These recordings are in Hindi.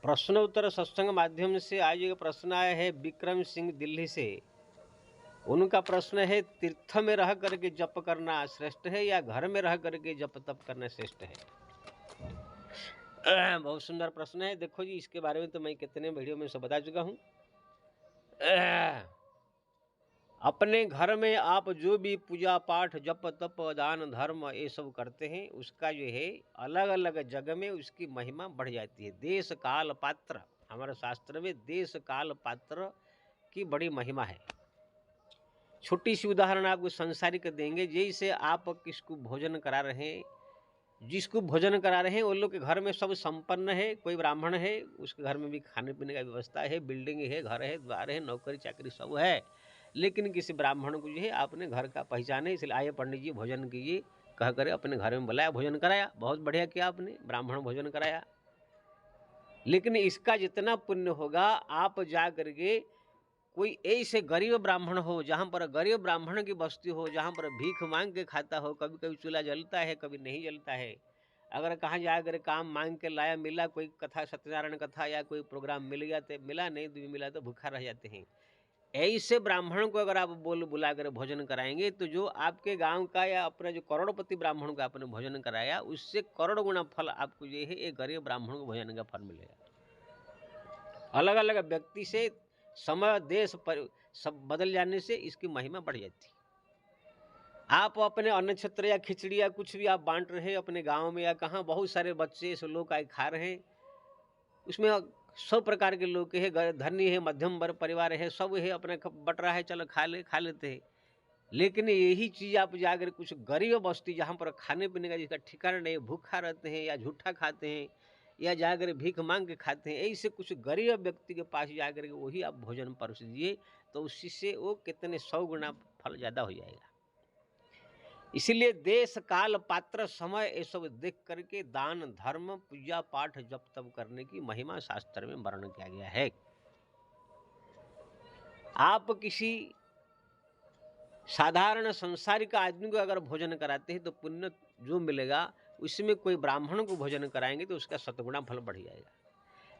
प्रश्नोत्तर सत्संग माध्यम से आज एक प्रश्न आया है विक्रम सिंह दिल्ली से। उनका प्रश्न है, तीर्थ में रह करके जप करना श्रेष्ठ है या घर में रह करके जप तप करना श्रेष्ठ है? बहुत सुंदर प्रश्न है। देखो जी, इसके बारे में तो मैं कितने वीडियो में सब बता चुका हूँ। अपने घर में आप जो भी पूजा पाठ जप तप दान धर्म ये सब करते हैं, उसका जो है अलग अलग जगह में उसकी महिमा बढ़ जाती है। देश काल पात्र, हमारे शास्त्र में देश काल पात्र की बड़ी महिमा है। छोटी सी उदाहरण आपको संसारिक देंगे। जैसे आप किसको भोजन करा रहे हैं, जिसको भोजन करा रहे हैं वो लोग के घर में सब संपन्न है, कोई ब्राह्मण है, उसके घर में भी खाने पीने का व्यवस्था है, बिल्डिंग है, घर है, द्वार है, नौकरी चाकरी सब है। लेकिन किसी ब्राह्मण को जो है आपने घर का पहचाने, इसलिए आइए पंडित जी भोजन कीजिए कह कर अपने घर में बुलाया, भोजन कराया। बहुत बढ़िया किया आपने, ब्राह्मण भोजन कराया। लेकिन इसका जितना पुण्य होगा, आप जा करके कोई ऐसे गरीब ब्राह्मण हो जहाँ पर गरीब ब्राह्मण की बस्ती हो, जहाँ पर भीख मांग के खाता हो, कभी कभी चूल्हा जलता है कभी नहीं जलता है, अगर कहाँ जाकर काम मांग के लाया, मिला कोई कथा सत्यनारायण कथा या कोई प्रोग्राम मिल गया तो मिला, नहीं तो मिला तो भूखा रह जाते हैं। ऐसे ब्राह्मण को अगर आप बुला कर भोजन कराएंगे तो जो आपके गांव का या अपना जो करोड़पति ब्राह्मण को आपने भोजन कराया, उससे करोड़ गुना फल आपको ये है एक गरीब ब्राह्मण को भोजन का फल मिलेगा। अलग अलग व्यक्ति से समय देश पर सब बदल जाने से इसकी महिमा बढ़ जाती। आप अपने अन्न क्षेत्र या खिचड़ी या कुछ भी आप बांट रहे हैं अपने गांव में या कहाँ, बहुत सारे बच्चे से लोग आए खा रहे हैं, उसमें सब प्रकार के लोग है, धनी है, मध्यम वर्ग परिवार है, सब है, अपने बट रहा है, चलो खा लेते हैं। लेकिन यही चीज़ आप जाकर कुछ गरीब बस्ती जहाँ पर खाने पीने का जिसका ठिकाना नहीं, भूखा रहते हैं या झूठा खाते हैं या जाकर भीख मांग के खाते हैं, ऐसे कुछ गरीब व्यक्ति के पास जाकर के वही आप भोजन परोस दीजिए, तो उसी से वो कितने 100 गुना फल ज़्यादा हो जाएगा। इसीलिए देश काल पात्र समय ये सब देख करके दान धर्म पूजा पाठ जप तप करने की महिमा शास्त्र में वर्णन किया गया है। आप किसी साधारण संसारिक आदमी को अगर भोजन कराते हैं तो पुण्य जो मिलेगा, उसमें कोई ब्राह्मण को भोजन कराएंगे तो उसका 7 गुना फल बढ़ जाएगा।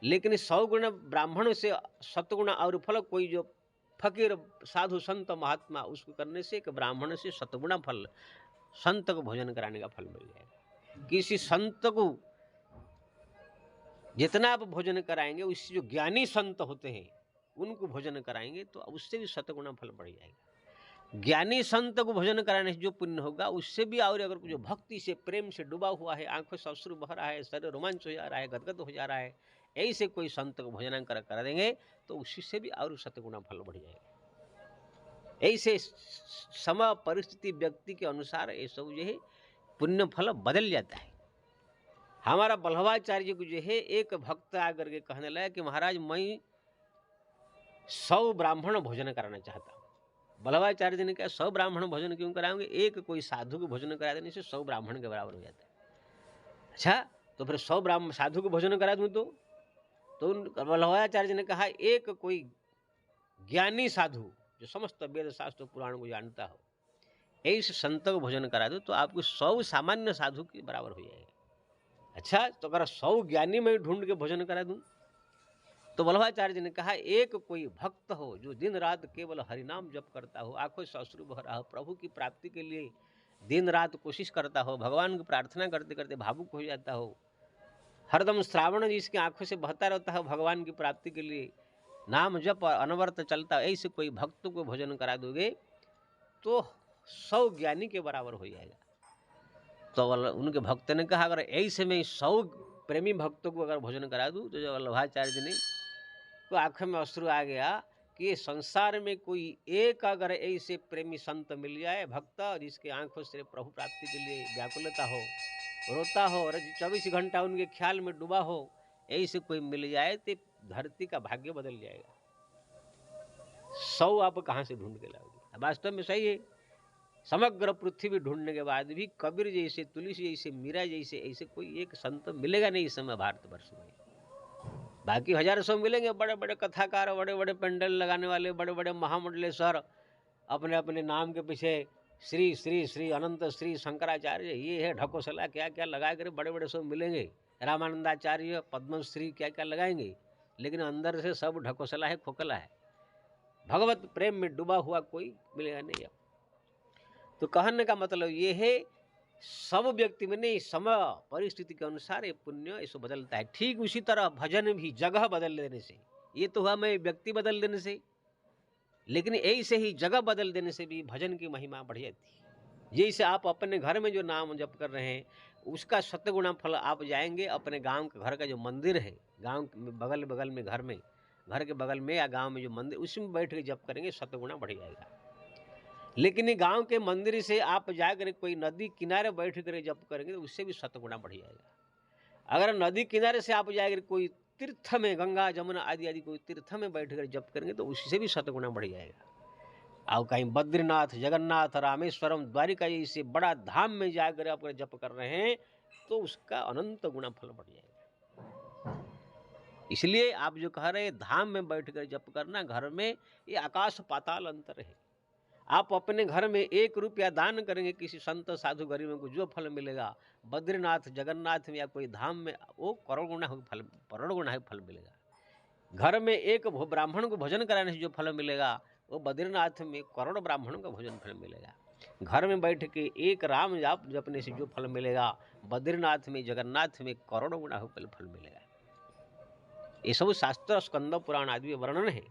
लेकिन 100 गुना ब्राह्मण से 7 गुना और फल कोई जो फकीर साधु संत महात्मा उसको करने से एक ब्राह्मण से 7 गुना फल संत को भोजन कराने का फल मिल जाएगा। किसी संत को जितना आप भोजन कराएंगे, उससे जो ज्ञानी संत होते हैं उनको भोजन कराएंगे तो उससे भी 7 गुना फल बढ़ जाएगा। ज्ञानी संत को भोजन कराने से जो पुण्य होगा उससे भी, और अगर जो भक्ति से प्रेम से डूबा हुआ है, आंखों से अश्रु बह रहा है, शरीर रोमांच हो जा रहा है, गदगद हो जा रहा है, ऐसे कोई संत को भोजन करा देंगे तो उसी से भी और 7 गुना फल बढ़ जाएगा। ऐसे समय परिस्थिति व्यक्ति के अनुसार ये सब जो है पुण्य फल बदल जाता है। हमारा बल्लभाचार्य जी को जो है एक भक्त आकर के कहने लगा कि महाराज मैं 100 ब्राह्मण भोजन कराना चाहता हूँ। बल्लभाचार्य जी ने कहा 100 ब्राह्मण भोजन क्यों कराओगे, एक कोई साधु को भोजन करा देने से 100 ब्राह्मण के बराबर हो जाता है। अच्छा, तो फिर 100 ब्राह्मण साधु को भोजन करा दूं तो बल्लभाचार्य जी ने कहा एक कोई ज्ञानी साधु जो समस्त वेद शास्त्र पुराण को जानता हो, ऐसे संत को भोजन करा दो तो आपको 100 सामान्य साधु के बराबर हो जाएगा। अच्छा, तो अगर 100 ज्ञानी मैं ढूंढ के भोजन करा दूं, तो बल्लभाचार्य जी ने कहा एक कोई भक्त हो जो दिन रात केवल हरिनाम जप करता हो, आंखों से अश्रु बह रहा हो, प्रभु की प्राप्ति के लिए दिन रात कोशिश करता हो, भगवान की प्रार्थना करते करते भावुक हो जाता हो, हरदम श्रावण जिसकी आंखों से बहता रहता है भगवान की प्राप्ति के लिए, नाम जप अनवरत चलता, ऐसे कोई भक्त को भोजन करा दोगे तो 100 ज्ञानी के बराबर हो जाएगा। तो उनके भक्त ने कहा अगर ऐसे में 100 प्रेमी भक्तों को अगर भोजन करा दूं, तो जो वल्लभाचार्य जी ने तो आंखों में अश्रु आ गया कि संसार में कोई एक अगर ऐसे प्रेमी संत मिल जाए, भक्त जिसके आंखों से प्रभु प्राप्ति के लिए व्याकुलता हो, रोता हो और 24 घंटा उनके ख्याल में डूबा हो, ऐसे कोई मिल जाए तो धरती का भाग्य बदल जाएगा। 100 आप कहाँ से ढूंढ के लाओगे? वास्तव में सही है, समग्र पृथ्वी ढूंढने के बाद भी कबीर जैसे, तुलसी जैसे, मीरा जैसे ऐसे कोई एक संत मिलेगा नहीं इस समय भारतवर्ष में। बाकी 1000 मिलेंगे, बड़े बड़े कथाकार, बड़े बड़े पेंडल लगाने वाले, बड़े बड़े महामंडलेश्वर, अपने अपने नाम के पीछे श्री श्री श्री अनंत श्री शंकराचार्य, ये है ढकोसला, क्या क्या लगा कर बड़े बड़े सब मिलेंगे। रामानंदाचार्य पद्मश्री क्या क्या लगाएंगे, लेकिन अंदर से सब ढकोसला है, खोखला है। भगवत प्रेम में डूबा हुआ कोई मिलेगा नहीं। तो कहने का मतलब ये है, सब व्यक्ति में नहीं, समय परिस्थिति के अनुसार ये पुण्य ऐसे बदलता है। ठीक उसी तरह भजन भी जगह बदल देने से, ये तो हुआ मैं व्यक्ति बदल देने से, लेकिन ऐसे ही जगह बदल देने से भी भजन की महिमा बढ़ जाती है। जैसे आप अपने घर में जो नाम जप कर रहे हैं, उसका शतगुणा फल आप जाएंगे अपने गांव के घर का जो मंदिर है, गांव के बगल बगल में घर के बगल में या गांव में जो मंदिर, उसमें बैठ के जप करेंगे, शतगुणा बढ़ जाएगा। लेकिन ये गांव के मंदिर से आप जाकर कोई नदी किनारे बैठ कर जप करेंगे तो उससे भी शतगुणा बढ़ जाएगा। अगर नदी किनारे से आप जाकर कोई तीर्थ में, गंगा जमुना आदि आदि कोई तीर्थ में बैठ कर जप करेंगे तो उससे भी शतगुणा बढ़ जाएगा। आप कहीं बद्रीनाथ, जगन्नाथ, रामेश्वरम, द्वारिका जैसे बड़ा धाम में जाकर आप जप कर रहे हैं तो उसका अनंत गुना फल बढ़ जाएगा। इसलिए आप जो कह रहे हैं धाम में बैठकर जप करना, घर में, ये आकाश पाताल अंतर है। आप अपने घर में 1 रुपया दान करेंगे किसी संत साधु गरीब को, जो फल मिलेगा बद्रीनाथ, जगन्नाथ में या कोई धाम में, वो करोड़ गुना फल मिलेगा। घर में 1 ब्राह्मण को भोजन कराने से जो फल मिलेगा, वो बद्रीनाथ में करोड़ ब्राह्मणों का भोजन फल मिलेगा। घर में बैठ के 1 राम जाप जपने से जो फल मिलेगा, बद्रीनाथ में, जगन्नाथ में करोड़ गुना फल मिलेगा। ये सब शास्त्र, स्कंद पुराण आदि में वर्णन है।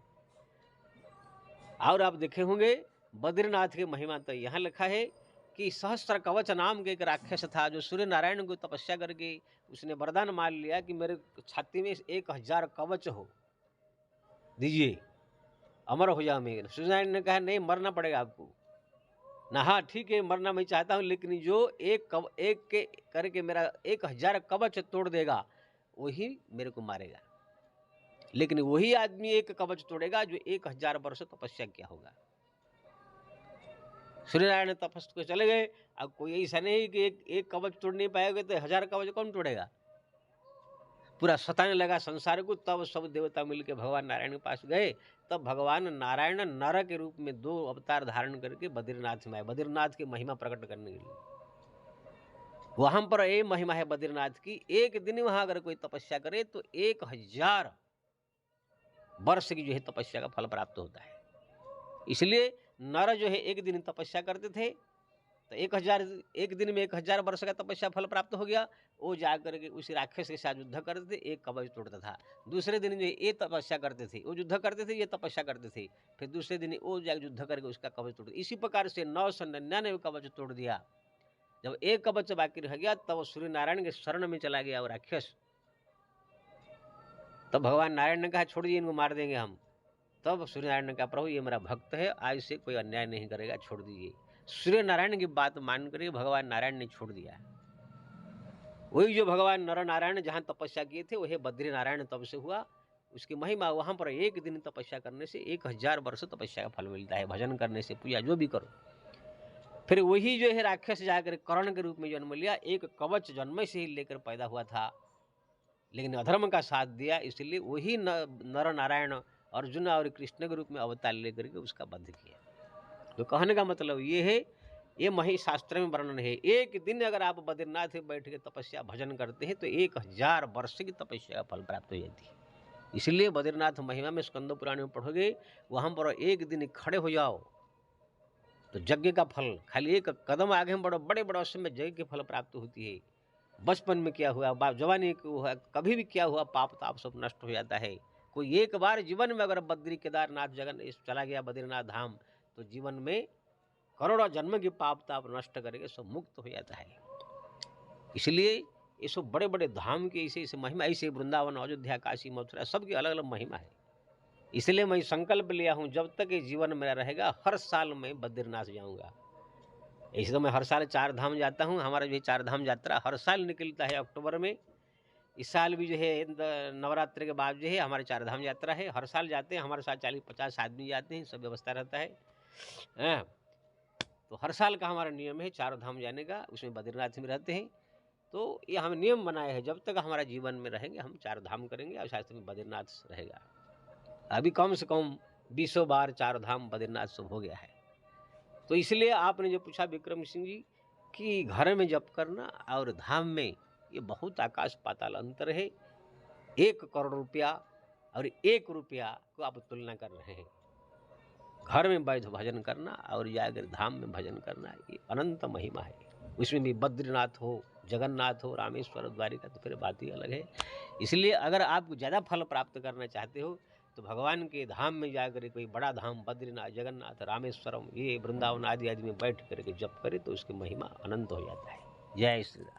और आप देखे होंगे बद्रीनाथ की महिमा तो यहाँ लिखा है कि सहस्त्र कवच नाम के एक राक्षस था, जो सूर्य नारायण को तपस्या करके उसने वरदान मान लिया कि मेरे छाती में 1000 कवच हो, दीजिए, अमर हो जाओ। मैं सूर्य नारायण ने कहा नहीं, मरना पड़ेगा आपको ना। हाँ ठीक है, मरना मैं चाहता हूँ, लेकिन जो एक के करके मेरा 1000 कवच तोड़ देगा वही मेरे को मारेगा। लेकिन वही आदमी एक कवच तोड़ेगा जो 1000 वर्ष तपस्या किया होगा। सूर्यनारायण तपस्या को चले गए। अब कोई ऐसा नहीं कि एक कवच तोड़ नहीं पाएगा तो 1000 कवच कौन तोड़ेगा। पूरा सताने लगा संसार को। तब सब देवता मिलकर भगवान नारायण के पास गए। तब भगवान नारायण नर के रूप में 2 अवतार धारण करके बद्रीनाथ में आए, बद्रीनाथ की महिमा प्रकट करने के लिए। वहां पर ये महिमा है बद्रीनाथ की, एक दिन वहां अगर कोई तपस्या करे तो 1000 वर्ष की जो है तपस्या का फल प्राप्त होता है। इसलिए नर जो है 1 दिन तपस्या करते थे तो 1 दिन में 1000 वर्ष का तपस्या फल प्राप्त हो गया। वो जाकर के उस राक्षस के साथ युद्ध करते थे, 1 कवच तोड़ता था। दूसरे दिन जो ये तपस्या करते थे, वो युद्ध करते थे, ये तपस्या करते थे, फिर दूसरे दिन वो जाकर युद्ध करके उसका कवच तोड़ दिया। इसी प्रकार से 999 कवच तोड़ दिया। जब 1 कवच बाकी रह गया तब सूर्य नारायण के शरण में चला गया वो राक्षस। तब भगवान नारायण ने कहा छोड़ दिए, इनको मार देंगे हम। तब सूर्य नारायण ने कहा प्रभु ये मेरा भक्त है, आज से कोई अन्याय नहीं करेगा, छोड़ दीजिए। सूर्य नारायण की बात मानकर भगवान नारायण ने छोड़ दिया। वही जो भगवान नर नारायण जहाँ तपस्या किए थे वही बद्री नारायण तब से हुआ। उसकी महिमा, वहाँ पर 1 दिन तपस्या करने से 1000 वर्ष तपस्या का फल मिलता है, भजन करने से, पूजा जो भी करो। फिर वही जो है राक्षस जाकर कर्ण के रूप में जन्म लिया। 1 कवच जन्म से ही लेकर पैदा हुआ था, लेकिन अधर्म का साथ दिया, इसलिए वही नर नारायण अर्जुन और कृष्ण के रूप में अवतार लेकर के उसका वध किया। तो कहने का मतलब ये है, ये मही शास्त्र में वर्णन है। 1 दिन अगर आप बद्रीनाथ में बैठ के तपस्या भजन करते हैं तो 1000 वर्ष की तपस्या का फल प्राप्त हो जाती है। इसलिए बद्रीनाथ महिमा में स्कंद पुराण में पढ़ोगे, वहाँ पर 1 दिन खड़े हो जाओ तो यज्ञ का फल, खाली 1 कदम आगे में बढ़ो, बड़े बड़े समय यज्ञ के फल प्राप्त होती है। बचपन में क्या हुआ, जवानी को हुआ, कभी भी क्या हुआ, पाप ताप सब नष्ट हो जाता है। कोई 1 बार जीवन में अगर बद्री केदारनाथ जगन चला गया, बद्रीनाथ धाम, तो जीवन में करोड़ों जन्म की पाप ताप नष्ट करके सब मुक्त हो जाता है। इसलिए ये सब बड़े बड़े धाम की ऐसे महिमा, ऐसे वृंदावन, अयोध्या, काशी, मथुरा, सबकी अलग अलग महिमा है। इसलिए मैं संकल्प लिया हूँ जब तक ये जीवन मेरा रहेगा हर साल मैं बद्रीनाथ जाऊँगा। ऐसे तो मैं हर साल 4 धाम जाता हूँ। हमारा जो 4 धाम यात्रा हर साल निकलता है अक्टूबर में। इस साल भी जो है नवरात्रि के बाद जो है हमारे 4 धाम यात्रा है। हर साल जाते हैं, हमारे साथ 40-50 आदमी जाते हैं, सब व्यवस्था रहता है। तो हर साल का हमारा नियम है 4 धाम जाने का, उसमें बद्रीनाथ में रहते हैं। तो ये हम नियम बनाए हैं, जब तक हमारा जीवन में रहेंगे हम 4 धाम करेंगे और शास्त्र में बद्रीनाथ रहेगा। अभी कम से कम 20 बार 4 धाम बद्रीनाथ सब हो गया है। तो इसलिए आपने जो पूछा विक्रम सिंह जी कि घर में जप करना और धाम में ये बहुत आकाश पाताल अंतर है। 1 करोड़ रुपया और 1 रुपया को आप तुलना कर रहे हैं। घर में बैठ भजन करना और जाकर धाम में भजन करना, ये अनंत महिमा है। उसमें भी बद्रीनाथ हो, जगन्नाथ हो, रामेश्वर, द्वारिका, तो फिर बात ही अलग है। इसलिए अगर आप ज़्यादा फल प्राप्त करना चाहते हो तो भगवान के धाम में जाकर कोई बड़ा धाम बद्रीनाथ, जगन्नाथ, रामेश्वरम, ये वृंदावन आदि में बैठ करके जप करे तो उसकी महिमा अनंत हो जाता है। जय श्री राम।